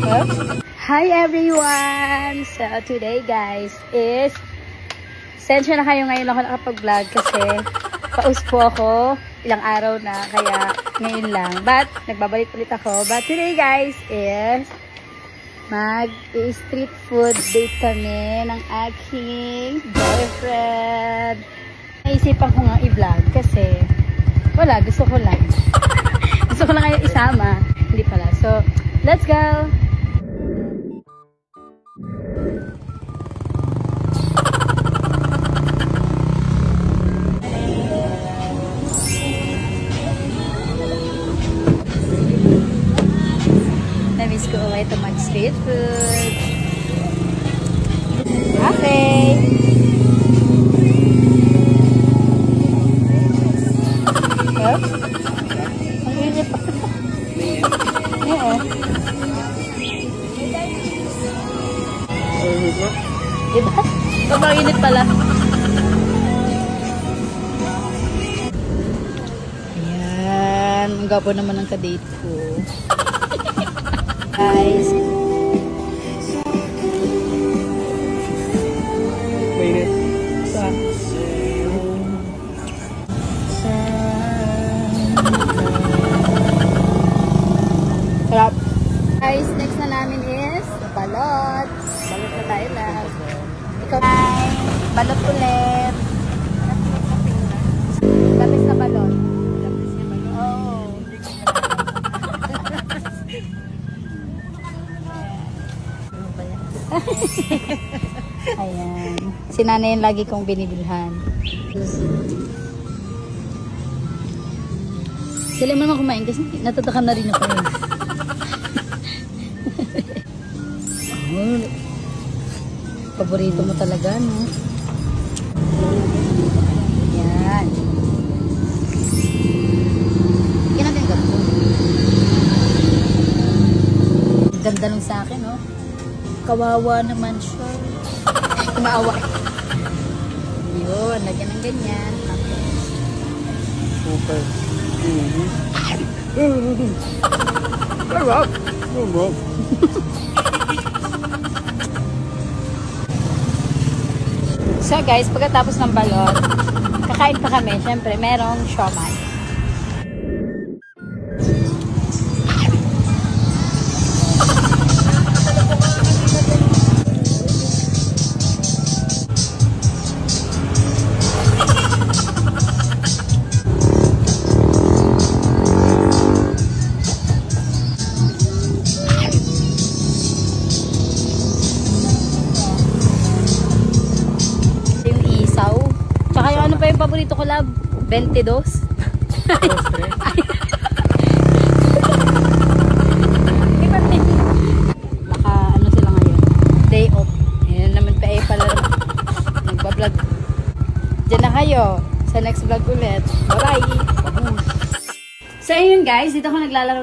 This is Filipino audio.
Hi everyone! So today guys is sensya na kayo ngayon ako nakapag-vlog kasi paus po ako ilang araw na kaya ngayon lang. But nagbabalik ulit ako. But today guys is mag-street food date kami ng aking boyfriend. Naisipan ko nga i-vlog kasi wala, gusto ko lang. Gusto ko lang kayo isama. Hindi pala. So, let's go! Na-miss ko ulit ito mag-street food. Okay! Huh? Ang init pa. Oo. Diba? Sobrang init pala. Ayan. Ang gapo naman ang kadate ko. Guys. Mainit. Sarap. Guys, next na namin is balot. Balot na tayo lang. Ikaw ay balot ulit. Lapis na balot. Lapis na balot. Oh. Ayan. Si nanay yung lagi kong binibilhan. Sila mo naman kumain kasi natatakam na rin ako eh. Oh, paborito mo talaga, no? Ayan. Yan natin ganito. Ganda nung sa akin, no? Kawawa naman siya. Kumaawa. Yun, lagyan ng ganyan. Super. Sarap. Sarap. So guys, pagkatapos ng balot, kakain pa kami. Siyempre, merong siomai. Paborito ko lab 22. Naka ano sila ngayon, day off. Ayan naman pa eh pala nagbablog. Diyan na kayo sa next vlog ulit. Bye bye. So ayun guys, dito ako naglalaro